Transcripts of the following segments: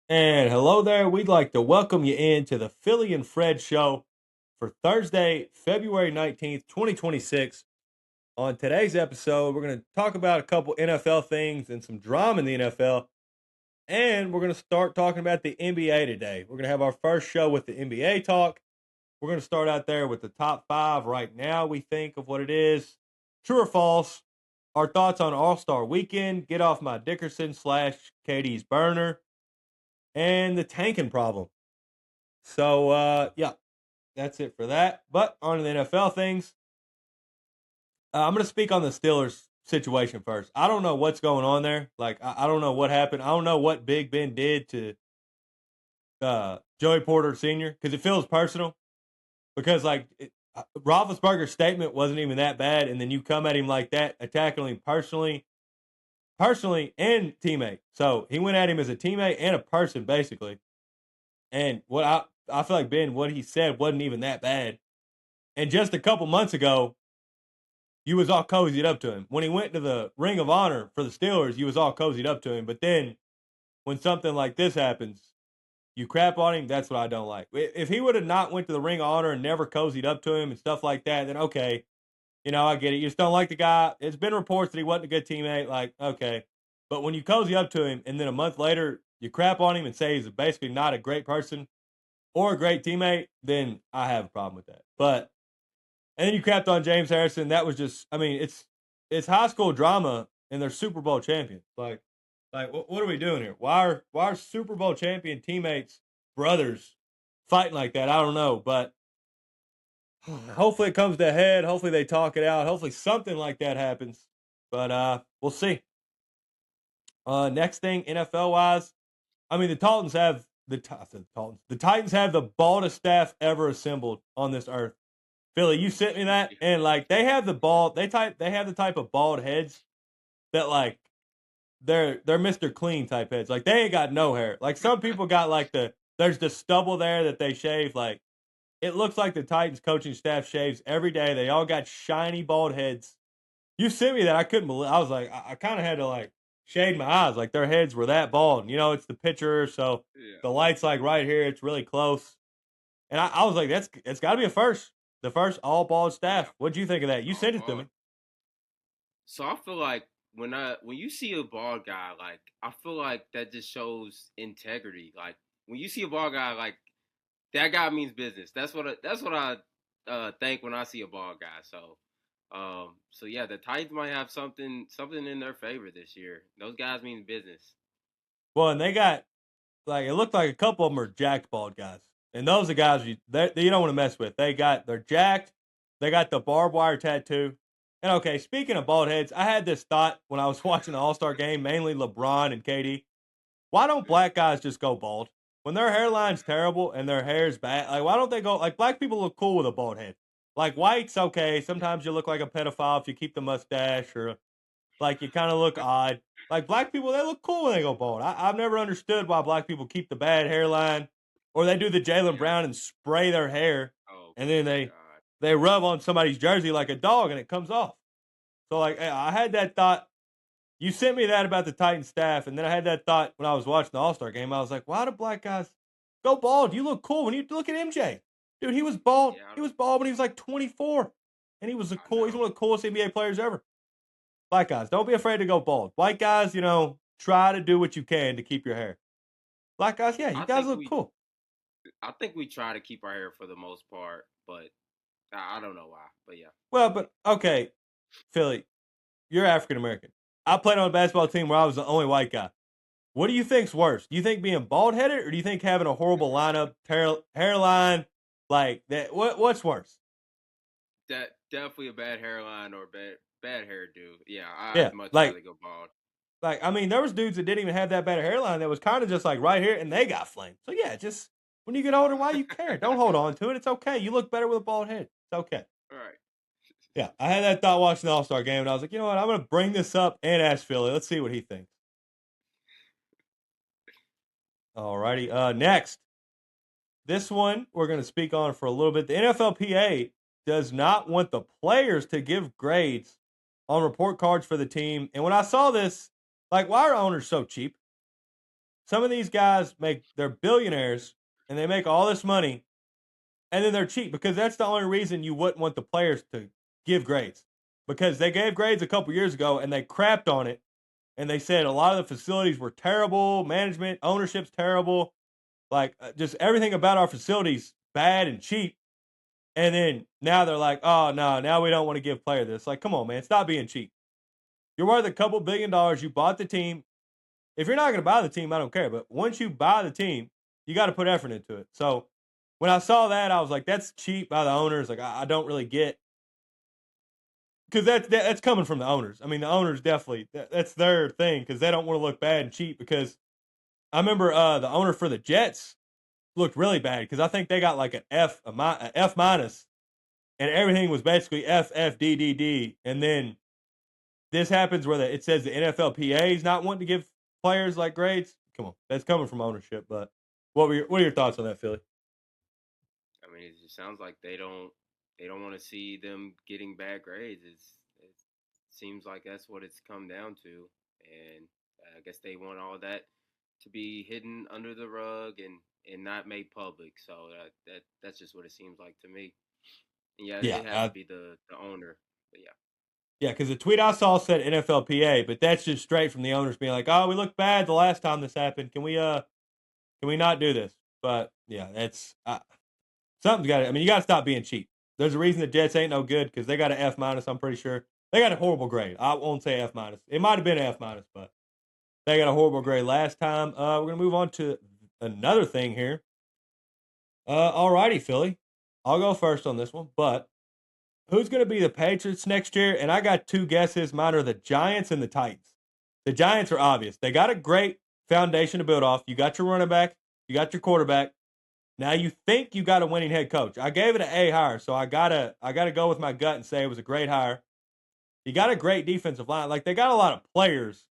And hello there. We'd like to welcome you into the Philly and Fred show for Thursday, February 19th, 2026. On today's episode, we're going to talk about a couple NFL things and some drama in the NFL. And we're going to start talking about the NBA today. We're going to have our first show with the NBA talk. We're going to start out there with the top five right now, we think, of what it is. True or false? Our thoughts on All Star weekend. Get off my Dickerson slash Katie's burner. And the tanking problem. So yeah, that's it for that. But on to the NFL things. I'm going to speak on the Steelers situation first. I don't know what's going on there. Like I don't know what happened. I don't know what Big Ben did to Joey Porter Sr. because it feels personal. Because Roethlisberger's statement wasn't even that bad, and then you come at him like that, attacking him personally and teammate. So he went at him as a teammate and a person basically. And I feel like Ben, what he said wasn't even that bad. And just a couple months ago, you was all cozied up to him. When he went to the Ring of Honor for the Steelers, you was all cozied up to him. But then when something like this happens, you crap on him. That's what I don't like. If he would have not went to the Ring of Honor and never cozied up to him and stuff like that, then okay, I get it. You just don't like the guy. It's been reports that he wasn't a good teammate. Like, okay. But when you cozy up to him and then a month later you crap on him and say he's basically not a great person or a great teammate, then I have a problem with that. But and then you crapped on James Harrison. That was just, I mean, it's high school drama, and they're Super Bowl champions. Like what are we doing here? Why are Super Bowl champion teammates brothers fighting like that? I don't know, but hopefully it comes to a head. Hopefully they talk it out. Hopefully something like that happens. But we'll see. Next thing, NFL wise, I mean the Titans have the Titans have the baldest staff ever assembled on this earth. Philly, you sent me that, and like they have the bald, they have the type of bald heads that like they're Mr. Clean type heads. Like they ain't got no hair. Like some people got like there's the stubble there that they shave. Like it looks like the Titans coaching staff shaves every day. They all got shiny bald heads. You sent me that, I couldn't believe. I was like, I kind of had to like shade my eyes. Like their heads were that bald. It's the picture, so Yeah. the light's like right here. It's really close. And I was like, it's got to be a first. The first all bald Yeah. staff. What'd you think of that? You All sent it to bald. me. So I feel like when you see a bald guy, like I feel like that just shows integrity. Like when you see a bald guy, like that guy means business. That's what I think when I see a bald guy. So yeah, the Titans might have something in their favor this year. Those guys mean business. Well, and they got like it looked like a couple of them are jacked bald guys, and those are guys you don't want to mess with. They're jacked. They got the barbed wire tattoo. And okay, speaking of bald heads, I had this thought when I was watching the All Star game, mainly LeBron and KD. Why don't Yeah. black guys just go bald when their hairline's terrible and their hair's bad? Like, why don't they go like black people look cool with a bald head? Like white's okay. Sometimes you look like a pedophile if you keep the mustache or like you kind of look odd. Like black people, they look cool when they go bald. I've never understood why black people keep the bad hairline, or they do the Jalen Yeah. Brown and spray their hair, Oh and then God. they rub on somebody's jersey like a dog, and it comes off. So like I had that thought. You sent me that about the Titan staff, and then I had that thought when I was watching the All Star game. I was like, why do black guys go bald? You look cool when you look at MJ, dude. He was bald. Yeah, He was bald when he was like 24, and he was I He's know. one of the coolest NBA players ever. Black guys, don't be afraid to go bald. White guys, try to do what you can to keep your hair. Black guys, yeah, you I guys think look we cool. I think we try to keep our hair for the most part, but I don't know why. But yeah. Well, but okay, Philly, you're African American. I played on a basketball team where I was the only white guy. What do you think's worse? Do you think being bald headed, or do you think having a horrible hairline like that? What's worse? That definitely a bad hairline or bad hairdo. Yeah, Yeah, I'd much like rather go bald. I mean, there was dudes that didn't even have that bad a hairline that was kind of just like right here, and they got flamed. So yeah, just when you get older, why you care? Don't hold on to it. It's okay. You look better with a bald head. It's okay. All right. Yeah, I had that thought watching the All Star game, and I was like, you know what? I'm going to bring this up and ask Philly. Let's see what he thinks. All righty. Next, this one we're going to speak on for a little bit. The NFLPA does not want the players to give grades on report cards for the team. And when I saw this, like, why are owners so cheap? some of these guys they're billionaires and they make all this money and then they're cheap because that's the only reason you wouldn't want the players to give grades because they gave grades a couple years ago and they crapped on it and they said a lot of the facilities were terrible, management, ownership's terrible, like just everything about our facilities bad and cheap. And then now they're like, oh no, now we don't want to give player this. Like, come on, man, stop being cheap. You're worth a couple $1 billion. You bought the team. If you're not going to buy the team, I don't care. But once you buy the team, you got to put effort into it. So when I saw that, I was like, that's cheap by the owners. Like, I don't really get because that's coming from the owners. I mean, the owners definitely that's their thing because they don't want to look bad and cheap. Because I remember the owner for the Jets looked really bad because I think they got like an F minus, and everything was basically F F D D D, and then this happens where it says the NFLPA is not wanting to give players like grades. Come on, that's coming from ownership. But what are your thoughts on that, Philly? I mean, it just sounds like they don't want to see them getting bad grades. It seems like that's what it's come down to, and I guess they want all that to be hidden under the rug and not made public. So that's just what it seems like to me. And yeah, Yeah, it has to be the owner. But yeah. yeah, because the tweet I saw said NFLPA, but that's just straight from the owners being like, "Oh, we looked bad the last time this happened. Can we not do this?" But yeah, that's something's got to. I mean, you got to stop being cheap. There's a reason the Jets ain't no good because they got an F minus. I'm pretty sure they got a horrible grade. I won't say F minus. It might have been an F minus, but they got a horrible grade last time. We're gonna move on to another thing here. Alrighty, Philly. I'll go first on this one, but who's going to be the Patriots next year? And I got two guesses. Mine are the Giants and the Titans. The Giants are obvious. They got a great foundation to build off. You got your running back, you got your quarterback. Now you think you got a winning head coach. I gave it an A hire, so I gotta go with my gut and say it was a great hire. You got a great defensive line. Like they got a lot of players.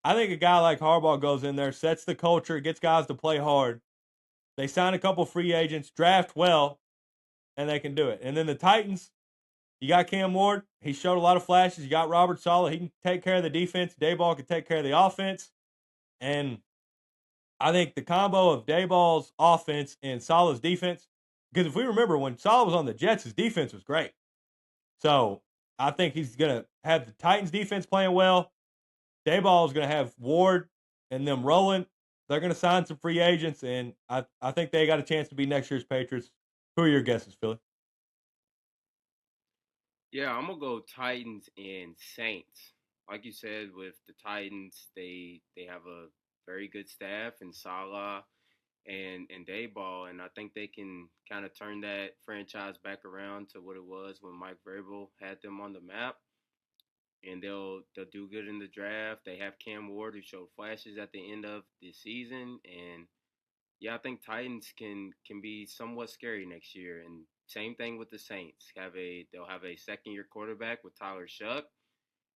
I think a guy like Harbaugh goes in there, sets the culture, gets guys to play hard. They sign a couple free agents, draft well, and they can do it. And then the Titans, you got Cam Ward. He showed a lot of flashes. You got Robert Saleh. He can take care of the defense. Dayball can take care of the offense. And I think the combo of Dayball's offense and Saleh's defense, because if we remember when Saleh was on the Jets, his defense was great. So I think he's going to have the Titans defense playing well. Dayball is going to have Ward and them rolling. They're going to sign some free agents, and I think they got a chance to be next year's Patriots. Who are your guesses, Philly? Yeah, I'm gonna go Titans and Saints. Like you said, with the Titans, they have a very good staff and Salah and Dayball, and I think they can kind of turn that franchise back around to what it was when Mike Vrabel had them on the map. And they'll do good in the draft. They have Cam Ward who showed flashes at the end of the season, and yeah, I think Titans can be somewhat scary next year. And same thing with the Saints. They'll have a second year quarterback with Tyler Shuck,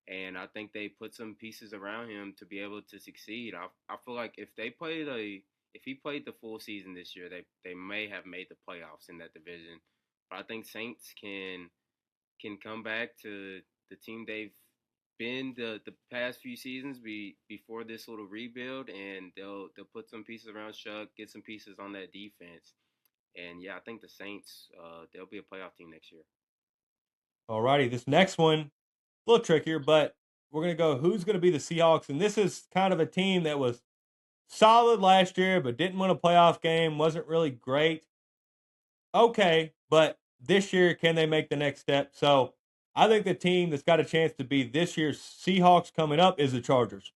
and I think they put some pieces around him to be able to succeed. I feel like if he played the full season this year, they may have made the playoffs in that division. But I think Saints can come back to the team they've been the past few seasons before this little rebuild, and they'll put some pieces around Shuck, get some pieces on that defense, and yeah, I think the Saints they'll be a playoff team next year. Alrighty, this next one a little trickier, but we're going to go who's going to be the Seahawks. And this is kind of a team that was solid last year, but didn't win a playoff game, wasn't really great. Okay, but this year, can they make the next step? So I think the team that's got a chance to be this year's Seahawks coming up is the Chargers.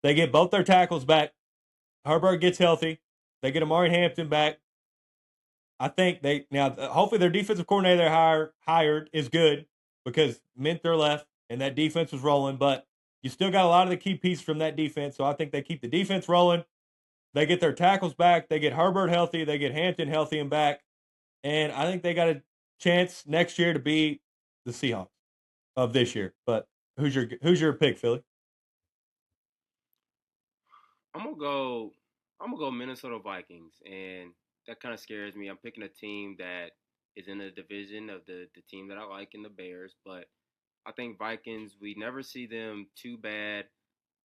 They get both their tackles back. Herbert gets healthy. They get Amari Hampton back. I think they now hopefully their defensive coordinator they hired is good because Minter left and that defense was rolling, but you still got a lot of the key pieces from that defense. So I think they keep the defense rolling. They get their tackles back. They get Herbert healthy. They get Hampton healthy and back. And I think they got a chance next year to be the Seahawks of this year. But who's your pick, Philly? I'm gonna go. I'm gonna go Minnesota Vikings, and that kind of scares me. I'm picking a team that is in a division of the team that I like in the Bears, but I think Vikings. We never see them too bad.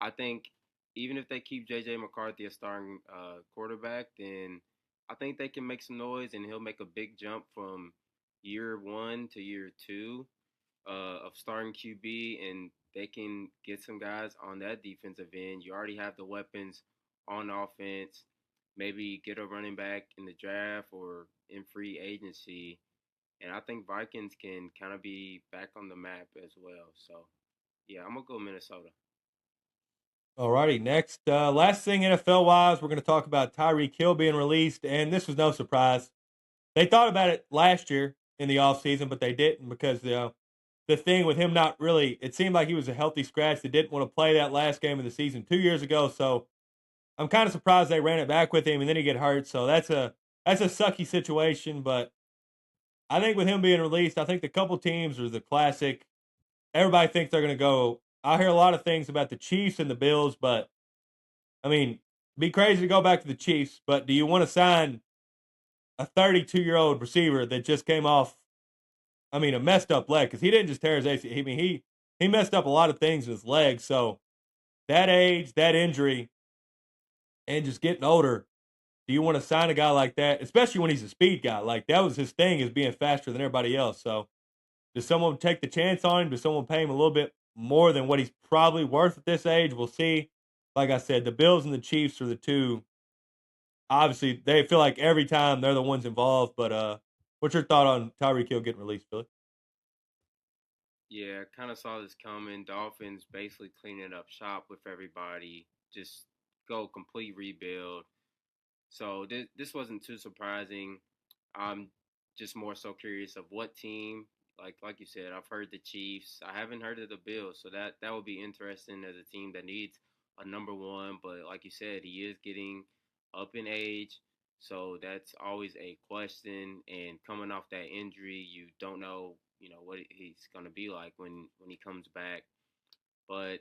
I think even if they keep JJ McCarthy a starting quarterback, then I think they can make some noise, and he'll make a big jump from year one to year two of starting QB, and they can get some guys on that defensive end. You already have the weapons on offense. Maybe get a running back in the draft or in free agency, and I think Vikings can kind of be back on the map as well. So yeah, I'm gonna go Minnesota. Alrighty, next, last thing NFL wise, we're going to talk about Tyreek Hill being released, and this was no surprise. They thought about it last year in the offseason, but they didn't because the thing with him not really, it seemed like he was a healthy scratch that didn't want to play that last game of the season 2 years ago. So I'm kind of surprised they ran it back with him and then he get hurt. So that's a sucky situation. But I think with him being released, I think the couple teams are the classic. Everybody thinks they're going to go. I hear a lot of things about the Chiefs and the Bills, but I mean, be crazy to go back to the Chiefs. But do you want to sign a 32-year-old receiver that just came off? I mean, a messed up leg because he didn't just tear his ACL. I mean, he messed up a lot of things in his leg. So that age, that injury, and just getting older, do you want to sign a guy like that, especially when he's a speed guy? Like that was his thing, is being faster than everybody else. So does someone take the chance on him? Does someone pay him a little bit more than what he's probably worth at this age? We'll see. Like I said, the Bills and the Chiefs are the two. Obviously, they feel like every time they're the ones involved. But what's your thought on Tyreek Hill getting released, Billy? Yeah, kind of saw this coming. Dolphins basically cleaning up shop with everybody, just go complete rebuild. So this wasn't too surprising. I'm just more so curious of what team. Like you said, I've heard the Chiefs. I haven't heard of the Bills, so that would be interesting as a team that needs a number one. But like you said, he is getting up in age, so that's always a question. And coming off that injury, you don't know, what he's gonna be like when he comes back. But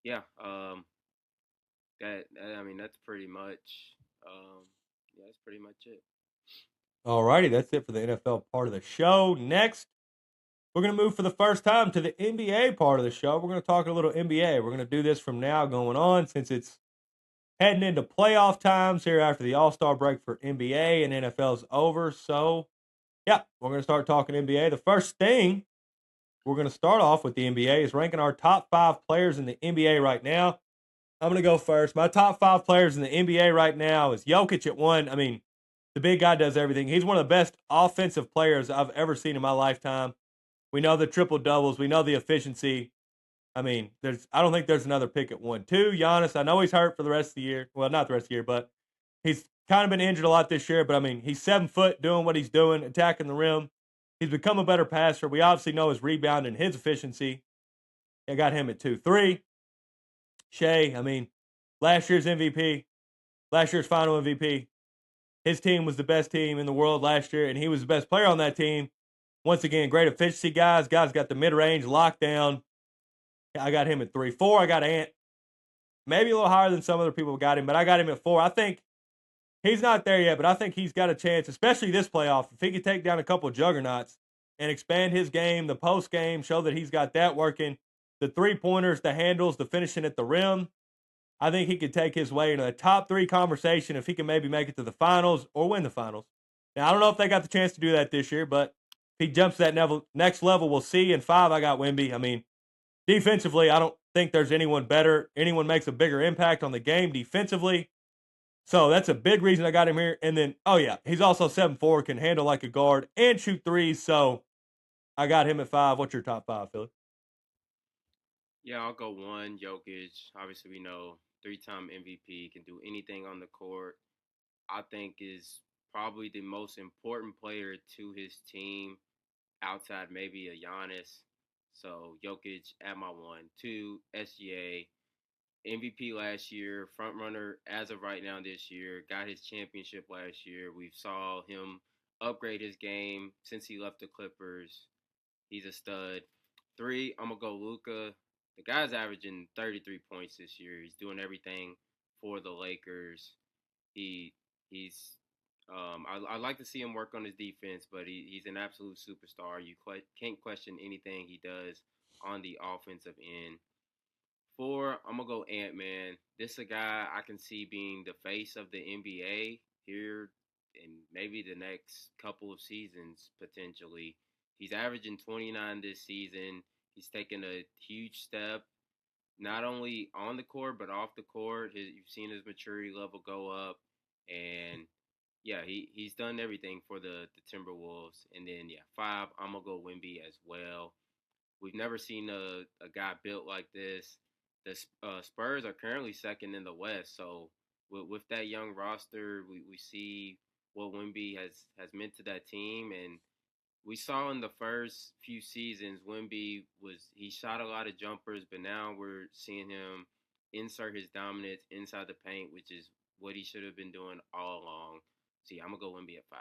yeah, I mean that's pretty much yeah, that's pretty much it. Alrighty, that's it for the NFL part of the show. Next, we're going to move for the first time to the NBA part of the show. We're going to talk a little NBA. We're going to do this from now going on since it's heading into playoff times here after the All Star break for NBA and NFL's over. So, yeah, we're going to start talking NBA. The first thing we're going to start off with the NBA is ranking our top 5 players in the NBA right now. I'm going to go first. My top 5 players in the NBA right now is Jokic at 1. I mean, the big guy does everything. He's one of the best offensive players I've ever seen in my lifetime. We know the triple doubles. We know the efficiency. I mean, I don't think there's another pick at 1. 2, Giannis. I know he's hurt for the rest of the year. Well, not the rest of the year, but he's kind of been injured a lot this year. But I mean, he's 7 foot, doing what he's doing, attacking the rim. He's become a better passer. We obviously know his rebound and his efficiency. I got him at 2. 3, Shea. I mean, last year's MVP, last year's final MVP. His team was the best team in the world last year, and he was the best player on that team. Once again, great efficiency, guys. Guys got the mid range lockdown. I got him at 3. 4, I got Ant. Maybe a little higher than some other people got him, but I got him at 4. I think he's not there yet, but I think he's got a chance, especially this playoff. If he could take down a couple of juggernauts and expand his game, the post game, show that he's got that working, the 3 pointers, the handles, the finishing at the rim. I think he could take his way into a top 3 conversation if he can maybe make it to the finals or win the finals. Now, I don't know if they got the chance to do that this year, but if he jumps that next level, we'll see. And 5, I got Wemby. I mean, defensively, I don't think there's anyone better. Anyone makes a bigger impact on the game defensively. So that's a big reason I got him here. And then, oh yeah, he's also 7'4", can handle like a guard and shoot threes. So I got him at 5. What's your top 5, Philly? Yeah, I'll go one. Jokic. Obviously, we know three-time MVP, can do anything on the court. I think is probably the most important player to his team outside maybe a Giannis. So Jokic at my 1. 2, SGA. MVP last year, front runner as of right now this year, got his championship last year. We saw him upgrade his game since he left the Clippers. He's a stud. 3, I'm gonna go Luca. The guy's averaging 33 points this year. He's doing everything for the Lakers. He's I like to see him work on his defense, but he's an absolute superstar. You can't question anything he does on the offensive end. 4, I'm gonna go Ant Man. This a guy I can see being the face of the NBA here in maybe the next couple of seasons potentially. He's averaging 29 this season. He's taken a huge step, not only on the court but off the court. You've seen his maturity level go up, and yeah, he's done everything for the Timberwolves. And then yeah, 5, I'm gonna go Wimby as well. We've never seen a guy built like this. The Spurs are currently second in the West, so with that young roster, we see what Wimby has meant to that team, and we saw in the first few seasons he shot a lot of jumpers, but now we're seeing him insert his dominance inside the paint, which is what he should have been doing all along. So yeah, I'm gonna go Wimby at 5.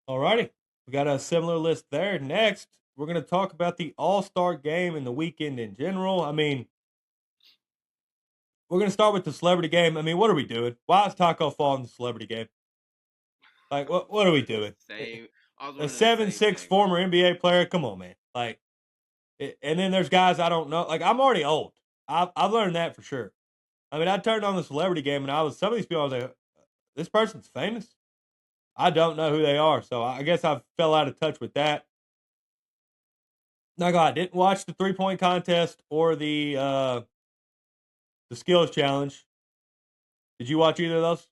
All righty. We got a similar list there. Next, we're going to talk about the All-Star game and the weekend in general. I mean, we're going to start with the celebrity game. I mean, what are we doing? Why is Taco Fall in the celebrity game? Like, what are we doing? Same. I was A wondering the same 7'6" thing, bro. former NBA player? Come on, man. Like, and then there's guys I don't know. Like, I'm already old. I've learned that for sure. I mean, I turned on the celebrity game and some of these people, I was like, this person's famous? I don't know who they are. So I guess I fell out of touch with that. Now, God, didn't watch the 3-point contest or the skills challenge. Did you watch either of those?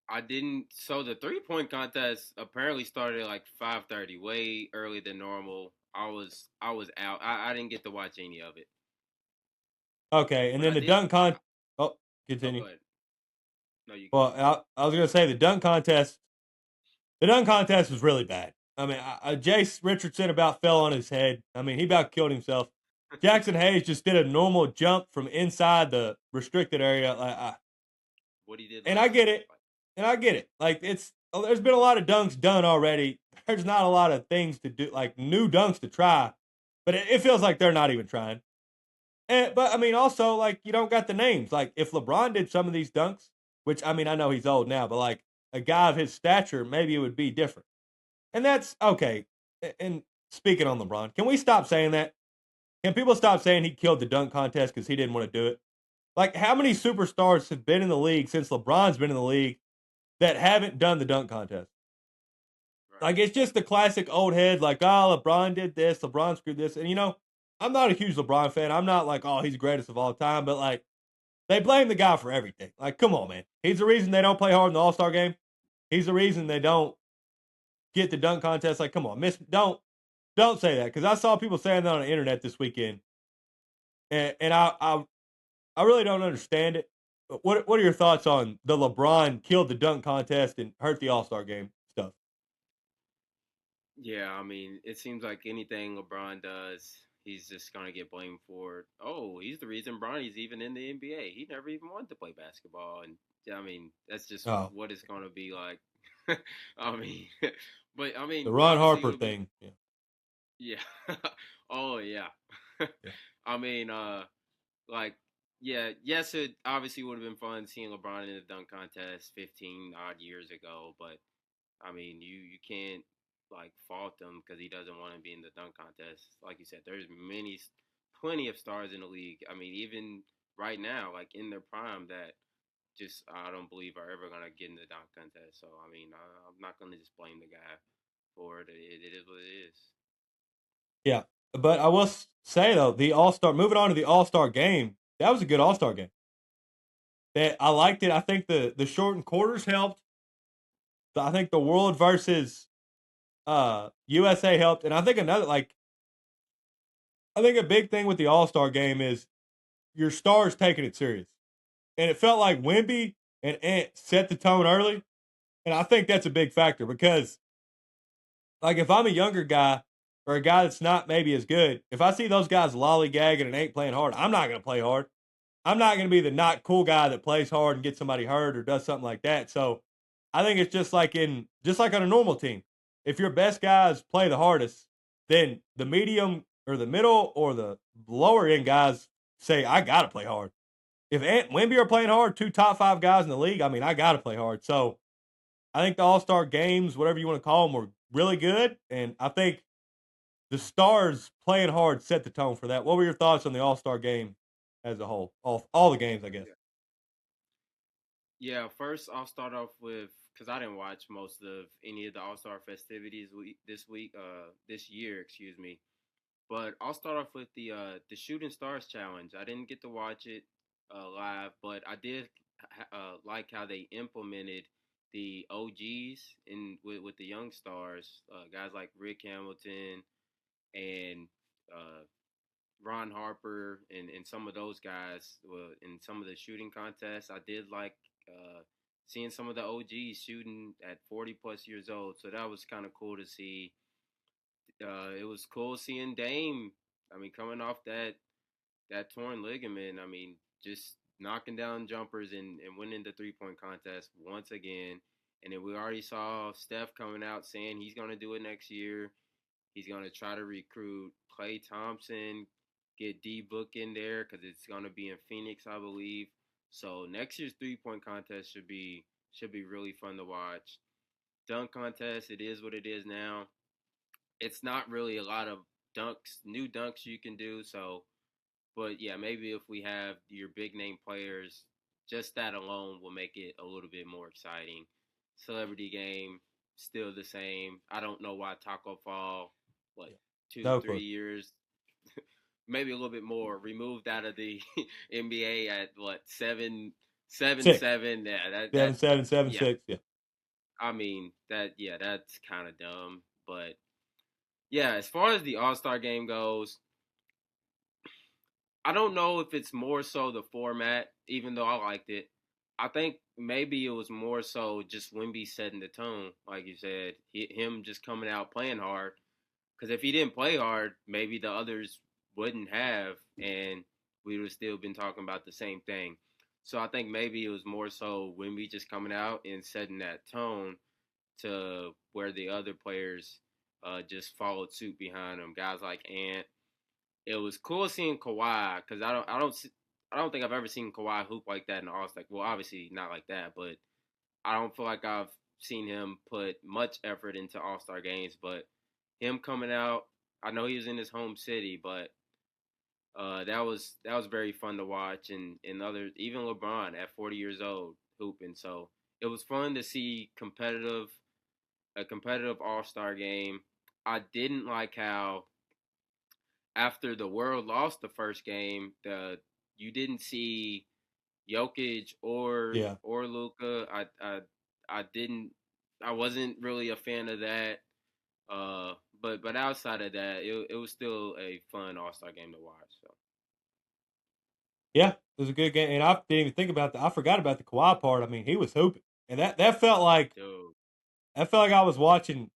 I didn't. So the 3-point contest apparently started at like 5:30, way earlier than normal. I was out. I didn't get to watch any of it, Okay, and but then I the did. dunk con. Oh, Oh, go continue. ahead. No, you can. Well, I was gonna say the dunk contest. The dunk contest was really bad. I mean, Jace Richardson about fell on his head. I mean, he about killed himself. Jackson Hayes just did a normal jump from inside the restricted area. What he did And I last get year. it. And I get it. Like there's been a lot of dunks done already. There's not a lot of things to do, like new dunks to try. But it feels like they're not even trying. But I mean, also like you don't got the names. Like if LeBron did some of these dunks, which I mean I know he's old now, but like a guy of his stature, maybe it would be different. And that's okay. And speaking on LeBron, can we stop saying that? Can people stop saying he killed the dunk contest because he didn't want to do it? Like how many superstars have been in the league since LeBron's been in the league that haven't done the dunk contest? Right. Like it's just the classic old head, like, oh, LeBron did this, LeBron screwed this. And I'm not a huge LeBron fan. I'm not like, oh, he's the greatest of all time, but like they blame the guy for everything. Like, come on, man. He's the reason they don't play hard in the All-Star game. He's the reason they don't get the dunk contest. Like, come on, don't say that. Because I saw people saying that on the internet this weekend. And I really don't understand it. But what are your thoughts on the LeBron killed the dunk contest and hurt the All-Star game stuff? Yeah, I mean, it seems like anything LeBron does, he's just gonna get blamed for it. Oh, he's the reason Bronny's even in the NBA. He never even wanted to play basketball, and I mean, that's just Oh, what it's gonna be like. I mean, but I the mean, Ron obviously Harper it'll be thing. Yeah. yeah. Oh yeah. Yeah. I mean, like yeah, yes, it obviously would have been fun seeing LeBron in the dunk contest 15 odd years ago, but I mean, you can't like fault him because he doesn't want to be in the dunk contest. Like you said, there's plenty of stars in the league. I mean, even right now, like in their prime, that just I don't believe are ever gonna get in the dunk contest. So I mean, I'm not gonna just blame the guy for it. It is what it is. Yeah. But I will say though, the All Star. Moving on to the All Star game, that was a good All Star game. That I liked it. I think the shortened quarters helped. I think the World versus USA helped, and I think I think a big thing with the All Star game is your stars taking it serious, and it felt like Wimby and Ant set the tone early, and I think that's a big factor because like if I'm a younger guy or a guy that's not maybe as good, if I see those guys lollygagging and ain't playing hard, I'm not going to play hard. I'm not going to be the not cool guy that plays hard and gets somebody hurt or does something like that. So I think it's just like on a normal team. If your best guys play the hardest, then the medium or the middle or the lower end guys say, I got to play hard. If Ant and Wimby are playing hard, two top 5 guys in the league, I mean, I got to play hard. So I think the All Star games, whatever you want to call them, were really good. And I think the stars playing hard set the tone for that. What were your thoughts on the All-Star game as a whole? All the games, I guess. Yeah. Yeah, first I'll start off with because I didn't watch most of any of the All Star festivities this year, excuse me. But I'll start off with the Shooting Stars Challenge. I didn't get to watch it live, but I did like how they implemented the OGs in with the young stars, guys like Rick Hamilton and uh, Ron Harper and some of those guys in some of the shooting contests. I did like seeing some of the OGs shooting at 40 plus years old. So that was kind of cool to see. It was cool seeing Dame. I mean, coming off that torn ligament. I mean, just knocking down jumpers and winning the 3 point contest once again. And then we already saw Steph coming out saying he's going to do it next year. He's going to try to recruit Klay Thompson, get D Book in there because it's going to be in Phoenix, I believe. So next year's 3 point contest should be really fun to watch. Dunk contest, it is what it is now. It's not really a lot of new dunks you can do. So, but yeah, maybe if we have your big name players, just that alone will make it a little bit more exciting. Celebrity game, still the same. I don't know why Taco Fall, what, two, No three clue. years, maybe a little bit more, removed out of the NBA at what, seven, 6, seven. Yeah, 7, 7, 7, yeah. 6. Yeah. I mean yeah, that's kind of dumb. But yeah, as far as the All Star game goes, I don't know if it's more so the format, even though I liked it. I think maybe it was more so just Wimby setting the tone, like you said, him just coming out playing hard. Because if he didn't play hard, maybe the others wouldn't have, and we would have still been talking about the same thing. So I think maybe it was more so Wimby just coming out and setting that tone to where the other players just followed suit behind him. Guys like Ant, it was cool seeing Kawhi because I don't think I've ever seen Kawhi hoop like that in the All Star. Well, obviously not like that, but I don't feel like I've seen him put much effort into All Star games. But him coming out, I know he was in his home city, but that was very fun to watch. And other even LeBron at 40 years old hooping, so it was fun to see a competitive All Star game. I didn't like how after the world lost the first game, the you didn't see Jokic Yeah. or Luka. I didn't I wasn't really a fan of that. But outside of that, it was still a fun All Star game to watch. So Yeah, it was a good game. And I didn't even think about that. I forgot about the Kawhi part. I mean, he was hooping. And that felt like dude, I was watching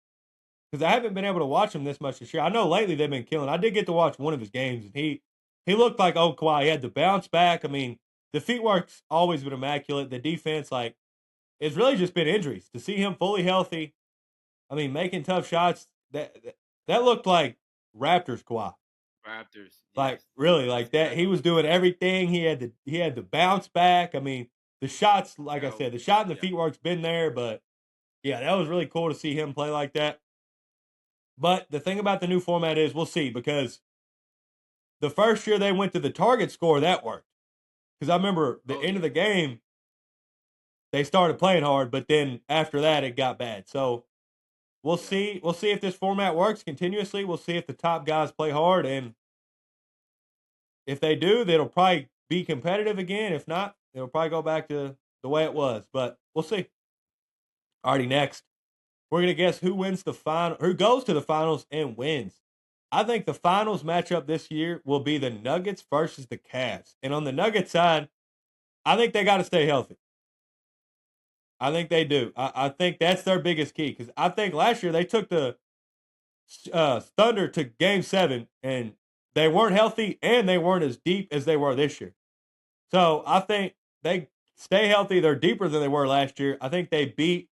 because I haven't been able to watch him this much this year. I know lately they've been killing. I did get to watch one of his games, and he looked like old Kawhi. He had the bounce back. I mean, the feet work's always been immaculate. The defense, like, it's really just been injuries. To see him fully healthy, I mean, making tough shots, that looked like Raptors Kawhi. Raptors, Like yes, really, that's like that. He exactly was what it doing was. everything. He had the bounce back. I mean, the shots, like I That said, the shot and the yeah, feet work's been there, but yeah, that was really cool to see him play like that. But the thing about the new format is we'll see because the first year they went to the target score, that worked. Because I remember the oh end of yeah, the game, they started playing hard, but then after that it got bad. So we'll yeah. see. We'll see if this format works continuously. We'll see if the top guys play hard, and if they do, that'll probably be competitive again. If not, it'll probably go back to the way it was. But we'll see. Alrighty, next. We're gonna guess who wins the final, who goes to the finals and wins. I think the finals matchup this year will be the Nuggets versus the Cavs. And on the Nuggets side, I think they got to stay healthy. I think they do. I think that's their biggest key because I think last year they took the Thunder to Game 7 and they weren't healthy and they weren't as deep as they were this year. So I think they stay healthy. They're deeper than they were last year. I think they beat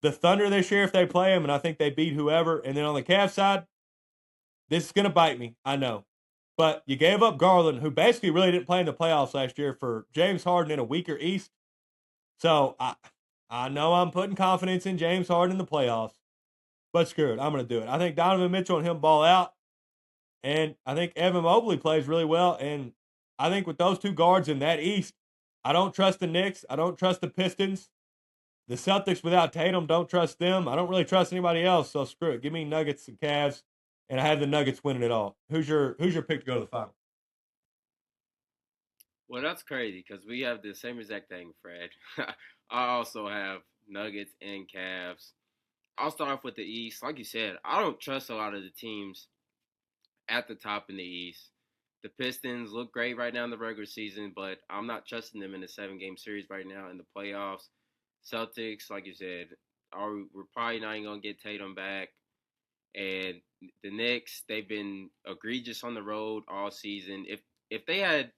the Thunder this year if they play them, and I think they beat whoever. And then on the Cavs side, this is going to bite me. I know. But you gave up Garland, who basically really didn't play in the playoffs last year, for James Harden in a weaker East. So I know I'm putting confidence in James Harden in the playoffs, but screw it. I'm going to do it. I think Donovan Mitchell and him ball out. And I think Evan Mobley plays really well. And I think with those two guards in that East, I don't trust the Knicks. I don't trust the Pistons. The Celtics without Tatum, don't trust them. I don't really trust anybody else. So screw it. Give me Nuggets and Cavs, and I have the Nuggets winning it all. Who's your pick to go to the final? Well, that's crazy because we have the same exact thing, Fred. I also have Nuggets and Cavs. I'll start off with the East. Like you said, I don't trust a lot of the teams at the top in the East. The Pistons look great right now in the regular season, but I'm not trusting them in the 7 game series right now in the playoffs. Celtics, like you said, we're probably not even gonna get Tatum back. And the Knicks, they've been egregious on the road all season. If they had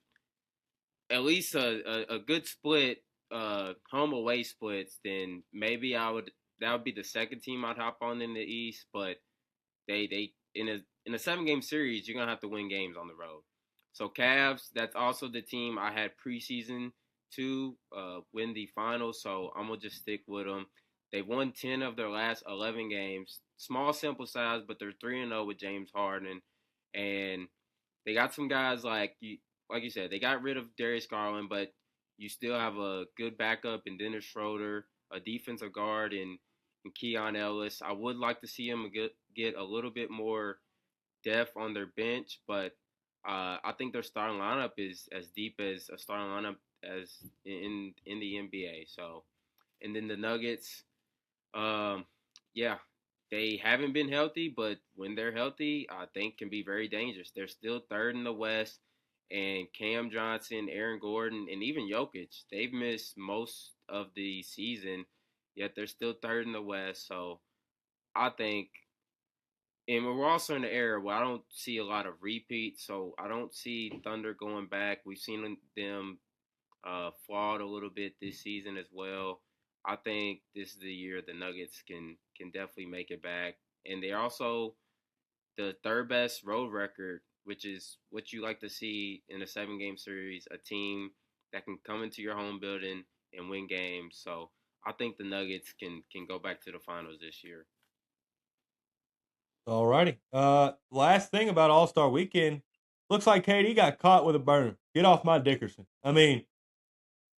at least a good split, home away splits, then maybe I would that would be the second team I'd hop on in the East. But they in a 7 game series, you're gonna have to win games on the road. So Cavs, that's also the team I had preseason to win the finals. So I'm gonna just stick with them. They've won 10 of their last 11 games. Small sample size, but they're 3-0 with James Harden, and they got some guys like you said, they got rid of Darius Garland, but you still have a good backup in Dennis Schroeder, a defensive guard in Keon Ellis. I would like to see him get a little bit more depth on their bench, but I think their starting lineup is as deep as a starting lineup as in the NBA. So, and then the Nuggets, um, yeah, they haven't been healthy, but when they're healthy, I think can be very dangerous. They're still third in the West, and Cam Johnson, Aaron Gordon, and even Jokic, they've missed most of the season, yet they're still third in the West. So I think, and we're also in the era where I don't see a lot of repeats, so I don't see Thunder going back. We've seen them flawed a little bit this season as well. I think this is the year the Nuggets can definitely make it back, and they're also the third best road record, which is what you like to see in a 7 game series. A team that can come into your home building and win games. So I think the Nuggets can go back to the finals this year. All righty. Last thing about All Star Weekend, looks like KD got caught with a burner. Get off my Dickerson. I mean,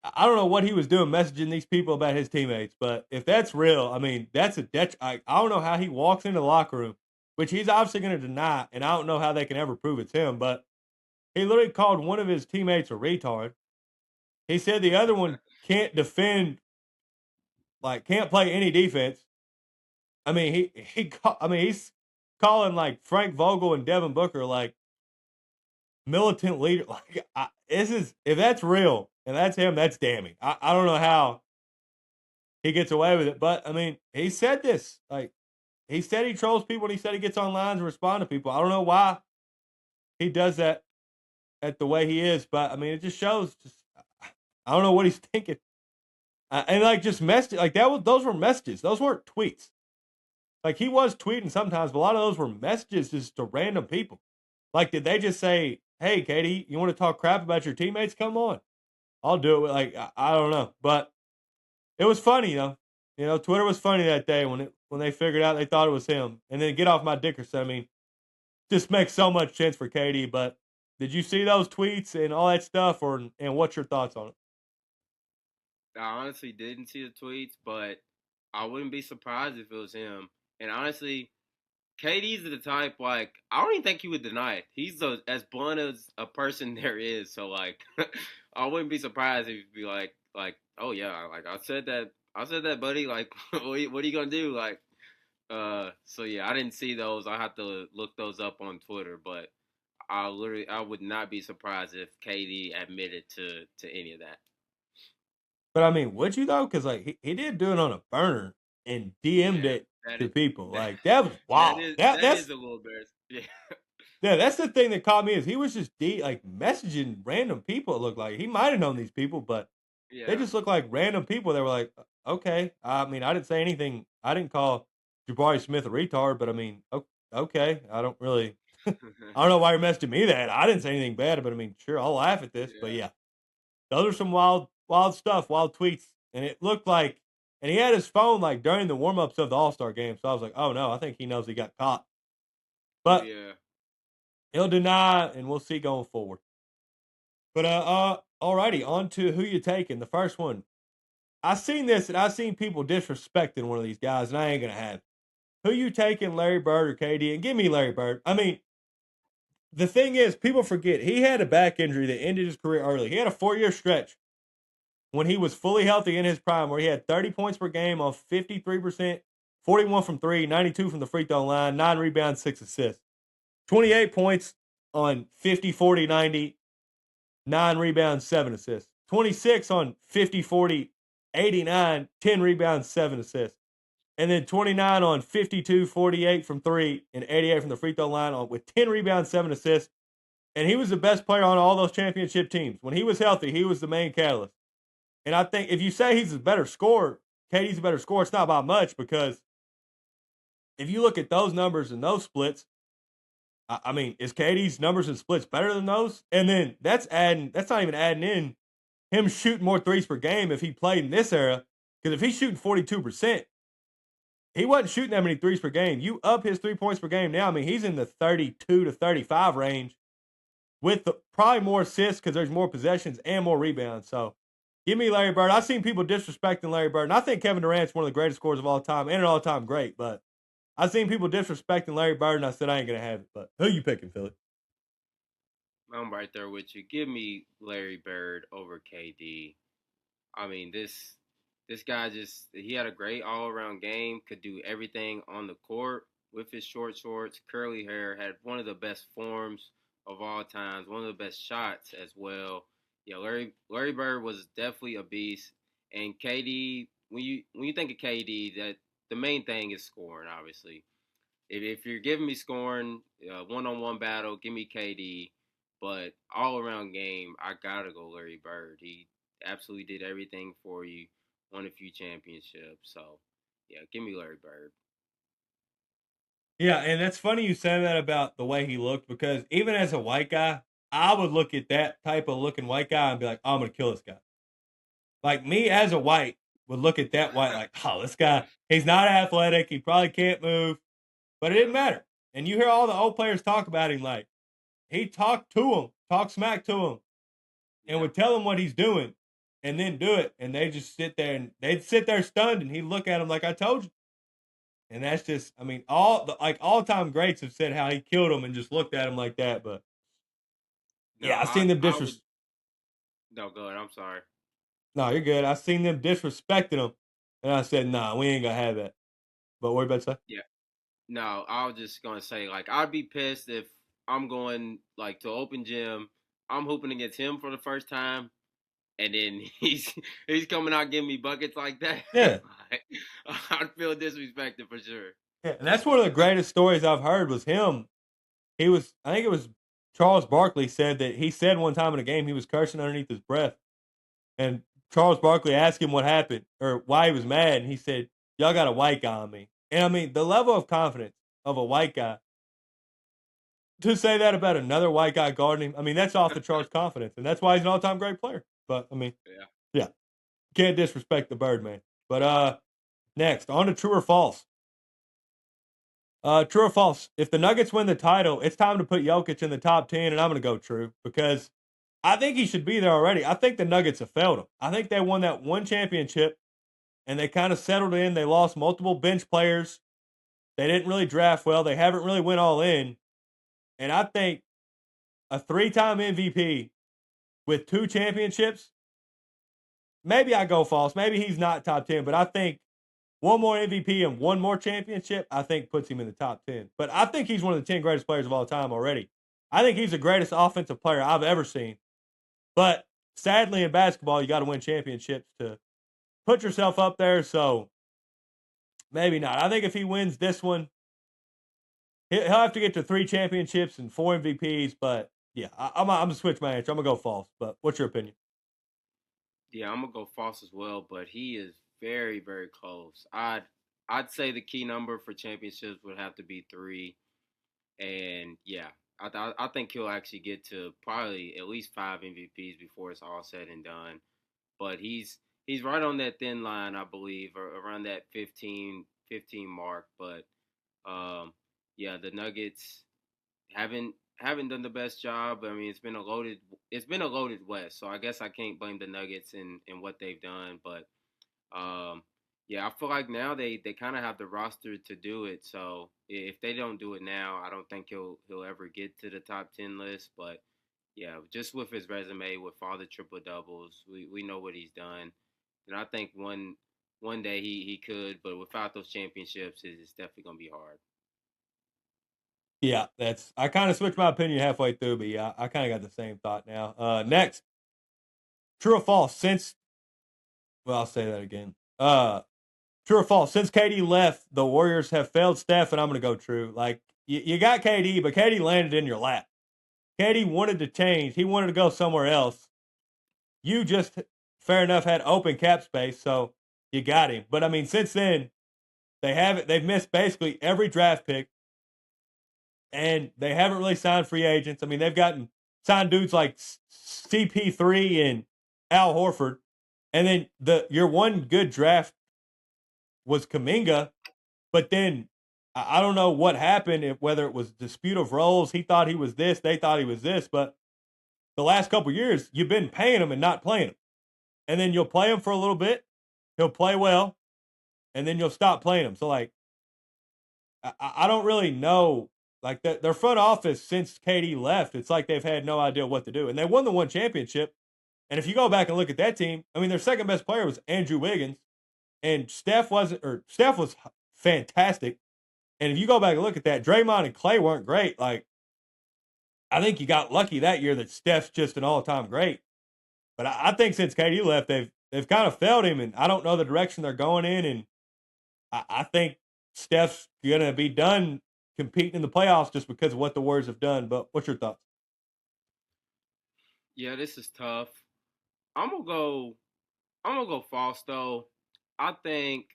I don't know what he was doing messaging these people about his teammates, but if that's real, I mean, that's I don't know how he walks into the locker room, which he's obviously going to deny, and I don't know how they can ever prove it's him, but he literally called one of his teammates a retard. He said the other one can't defend, like can't play any defense. I mean, he's calling like Frank Vogel and Devin Booker like militant leader. Like this is if that's real and that's him, that's damning. I don't know how he gets away with it, but I mean, he said this like he said he trolls people and he said he gets on lines and respond to people. I don't know why he does that at the way he is, but I mean, it just shows. Just I don't know what he's thinking. And like just message like those were messages. Those weren't tweets. Like he was tweeting sometimes, but a lot of those were messages just to random people. Like, did they just say, "Hey, Katie, you want to talk crap about your teammates? Come on, I'll do it." Like, I don't know, but it was funny, though. You know, Twitter was funny that day when they figured out they thought it was him, and then get off my Dickerson. I mean, just makes so much sense for Katie. But did you see those tweets and all that stuff, and what's your thoughts on it? I honestly didn't see the tweets, but I wouldn't be surprised if it was him. And honestly, KD's the type like I don't even think he would deny it. He's as blunt as a person there is. So like, I wouldn't be surprised if he'd be like, oh yeah, like I said that, buddy. Like, what are you gonna do? Like, so yeah, I didn't see those. I have to look those up on Twitter, but I would not be surprised if KD admitted to any of that. But I mean, would you though? Because like he did do it on a burner and DM'd Yeah, it that to is people. that Like that was wild. that That's is a little embarrassing. Yeah, Yeah, that's the thing that caught me is he was just like messaging random people. It looked like he might have known these people, but they yeah. just looked like random people. They were like, okay. I mean, I didn't say anything. I didn't call Jabari Smith a retard, but I mean, okay. I don't really. I don't know why you're messaging me that. I didn't say anything bad, but I mean, sure, I'll laugh at this. But Yeah. yeah, those are some wild stuff, wild tweets, and it looked like. And he had his phone like during the warm ups of the All Star game, so I was like, oh no, I think he knows he got caught. Oh But yeah. He'll deny, and we'll see going forward. But alrighty, on to who you taking. The first one. I seen this, and I seen people disrespecting one of these guys, and I ain't gonna have it. Who you taking, Larry Bird or KD? And give me Larry Bird. I mean, the thing is, people forget he had a back injury that ended his career early. He had a 4-year stretch when he was fully healthy in his prime, where he had 30 points per game on 53%, 41 from three, 92 from the free throw line, 9 rebounds, 6 assists. 28 points on 50, 40, 90, 9 rebounds, 7 assists. 26 on 50, 40, 89, 10 rebounds, 7 assists. And then 29 on 52, 48 from three, and 88 from the free throw line with 10 rebounds, 7 assists. And he was the best player on all those championship teams. When he was healthy, he was the main catalyst. And I think if you say he's a better scorer, KD's a better scorer, it's not by much, because if you look at those numbers and those splits, I mean, is KD's numbers and splits better than those? And then that's not even adding in him shooting more threes per game if he played in this era. Because if he's shooting 42%, he wasn't shooting that many threes per game. You up his 3 points per game now. I mean, he's in the 32 to 35 range with probably more assists because there's more possessions and more rebounds. So give me Larry Bird. I've seen people disrespecting Larry Bird, and I think Kevin Durant's one of the greatest scorers of all time and an all-time great. But I've seen people disrespecting Larry Bird, and I said I ain't gonna have it. But who you picking, Philly? I'm right there with you. Give me Larry Bird over KD. I mean, this guy just he had a great all around game. Could do everything on the court with his short shorts, curly hair. Had one of the best forms of all times. One of the best shots as well. Yeah, Larry Bird was definitely a beast. And KD, when you think of KD, that the main thing is scoring. Obviously, if you're giving me scoring, one on one battle, give me KD. But all around game, I gotta go Larry Bird. He absolutely did everything for you, won a few championships. So yeah, give me Larry Bird. Yeah, and that's funny you say that about the way he looked, because even as a white guy, I would look at that type of looking white guy and be like, oh, I'm gonna kill this guy. Like me as a white would look at that white like, oh, this guy, he's not athletic, he probably can't move, but it didn't Yeah, matter. And you hear all the old players talk about him like he talked to him, talked smack to him, and yeah, would tell him what he's doing, and then do it, and they just sit there and they'd sit there stunned, and he'd look at him like I told you. And that's just, I mean, all time greats have said how he killed him and just looked at him like that. But no, yeah, I seen them I would no go ahead. I'm sorry. No, you're good. I seen them disrespecting him, and I said, nah, we ain't gonna have that. But what you about to say? Yeah, no, I was just gonna say like I'd be pissed if I'm going like to open gym. I'm hooping against him for the first time, and then he's coming out giving me buckets like that. Yeah. Like, I'd feel disrespected for sure. Yeah, and that's one of the greatest stories I've heard was him. I think it was Charles Barkley said that he said one time in a game he was cursing underneath his breath, and Charles Barkley asked him what happened or why he was mad, and he said, "Y'all got a white guy on me." And I mean, the level of confidence of a white guy to say that about another white guy guarding him, I mean, that's off the charts confidence, and that's why he's an all-time great player. But I mean, Yeah. yeah, can't disrespect the Birdman. But next on to true or false. True or false? If the Nuggets win the title, it's time to put Jokic in the top 10, and I'm going to go true because I think he should be there already. I think the Nuggets have failed him. I think they won that one championship, and they kind of settled in. They lost multiple bench players. They didn't really draft well. They haven't really went all in. And I think a 3-time MVP with 2 championships, maybe I go false. Maybe he's not top 10, but I think one more MVP and one more championship, I think puts him in the top 10. But I think he's one of the 10 greatest players of all time already. I think he's the greatest offensive player I've ever seen. But sadly, in basketball, you got to win championships to put yourself up there. So maybe not. I think if he wins this one, he'll have to get to 3 championships and 4 MVPs. But yeah, I'm going to switch my answer. I'm going to go false. But what's your opinion? Yeah, I'm gonna go false as well, but he is very, very close. I'd say the key number for championships would have to be three, and yeah, I think he'll actually get to probably at least five MVPs before it's all said and done. But he's right on that thin line, I believe, or around that 15 mark. But um, yeah, the Nuggets haven't haven't done the best job. I mean, it's been a loaded West, so I guess I can't blame the Nuggets in what they've done. But um, yeah, I feel like now they kind of have the roster to do it. So if they don't do it now, I don't think he'll ever get to the top 10 list. But yeah, just with his resume, with all the triple doubles, we know what he's done, and I think one day he could, but without those championships, it's definitely gonna be hard. Yeah, that's. I kind of switched my opinion halfway through, but yeah, I kind of got the same thought now. Next, true or false? I'll say that again. True or false? Since KD left, the Warriors have failed Steph, and I'm going to go true. Like you got KD, but KD landed in your lap. KD wanted to change. He wanted to go somewhere else. You just, fair enough, had open cap space, so you got him. But I mean, since then, they've missed basically every draft pick, and they haven't really signed free agents. I mean, they've signed dudes like CP3 and Al Horford, and then your one good draft was Kaminga, but then I don't know what happened, whether it was dispute of roles. He thought he was this, they thought he was this, but the last couple of years you've been paying him and not playing him, and then you'll play him for a little bit, he'll play well, and then you'll stop playing him. So like, I don't really know. Like their front office since KD left, it's like they've had no idea what to do, and they won the one championship. And if you go back and look at that team, I mean, their second best player was Andrew Wiggins, and Steph was fantastic. And if you go back and look at that, Draymond and Clay weren't great. Like, I think you got lucky that year that Steph's just an all-time great. But I think since KD left, they've kind of failed him, and I don't know the direction they're going in. And I think Steph's gonna be done competing in the playoffs just because of what the Warriors have done. But what's your thoughts? Yeah, this is tough. I'm gonna go. I'm gonna go false though. I think,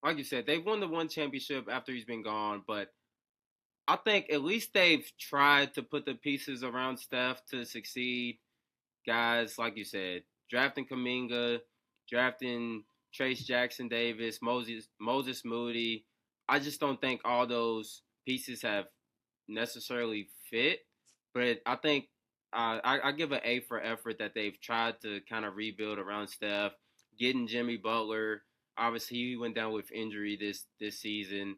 like you said, they've won the one championship after he's been gone, but I think at least they've tried to put the pieces around Steph to succeed. Guys, like you said, drafting Kaminga, drafting Trace Jackson Davis, Moses Moody. I just don't think all those pieces have necessarily fit. But I think I give an A for effort that they've tried to kind of rebuild around Steph, getting Jimmy Butler. Obviously, he went down with injury this season,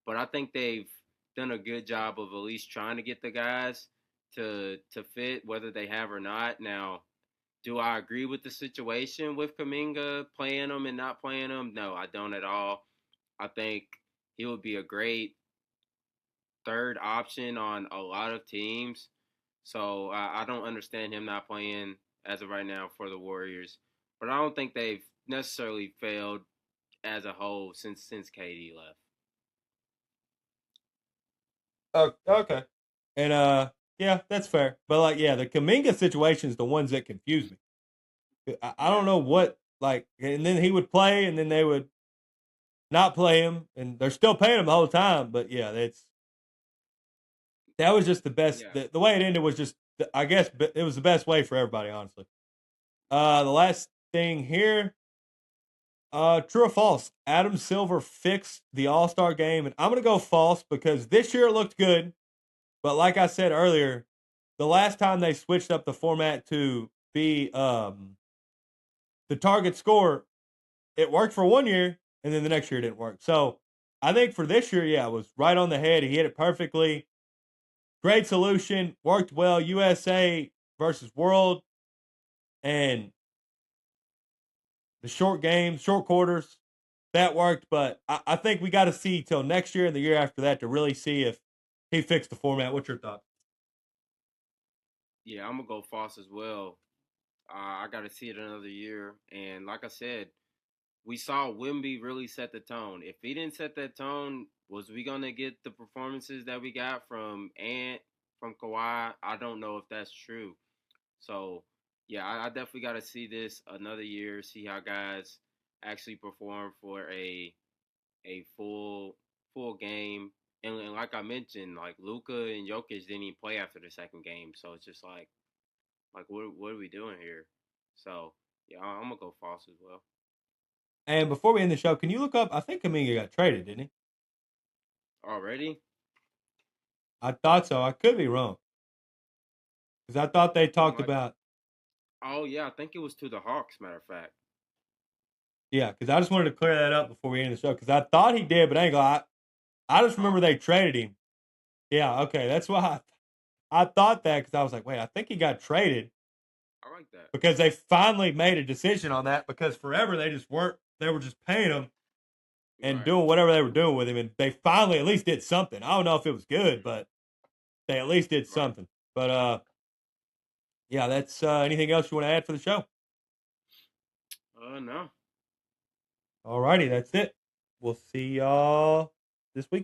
but I think they've done a good job of at least trying to get the guys to fit, whether they have or not. Now, do I agree with the situation with Kaminga playing them and not playing them? No, I don't at all. I think he would be a great third option on a lot of teams. So I don't understand him not playing as of right now for the Warriors. But I don't think they've necessarily failed as a whole since KD left. Oh, okay. And yeah, that's fair. But like, yeah, the Kaminga situation is the ones that confuse me. I don't Yeah, know what like, and then he would play, and then they would not play him, and they're still paying him the whole time. But yeah, that was just the best. yeah. The way it ended was just, I guess, it was the best way for everybody, honestly. The last thing here, true or false? Adam Silver fixed the All Star game, and I'm gonna go false because this year it looked good, but like I said earlier, the last time they switched up the format to be the target score, it worked for one year, and then the next year it didn't work. So I think for this year, yeah, it was right on the head. He hit it perfectly. Great solution, worked well. USA versus World, and the short games, short quarters, that worked. But I think we got to see till next year and the year after that to really see if he fixed the format. What's your thoughts? Yeah, I'm gonna go false as well. I got to see it another year, and like I said, we saw Wimby really set the tone. If he didn't set that tone, was we gonna get the performances that we got from Ant, from Kawhi? I don't know if that's true. So yeah, I definitely got to see this another year, see how guys actually perform for a full game. And like I mentioned, like Luka and Jokic didn't even play after the second game, so it's just like what are we doing here? So yeah, I'm gonna go false as well. And before we end the show, can you look up? I think Kaminga got traded, didn't he? Already? I thought so. I could be wrong. Because I thought they He talked might. about, Oh yeah, I think it was to the Hawks. Matter of fact. yeah, because I just wanted to clear that up before we end the show. Because I thought he did, but I ain't gonna lie. I just remember Oh, they traded him. Yeah, okay. That's why I thought that because I was like, wait, I think he got traded I like that. because they finally made a decision on that because forever they just weren't, they were just paying him and Right. doing whatever they were doing with him. And they finally at least did something. I don't know if it was good, Mhm. but they at least did Right. something. But yeah, that's anything else you want to add for the show? No. All righty, that's it. We'll see y'all this week.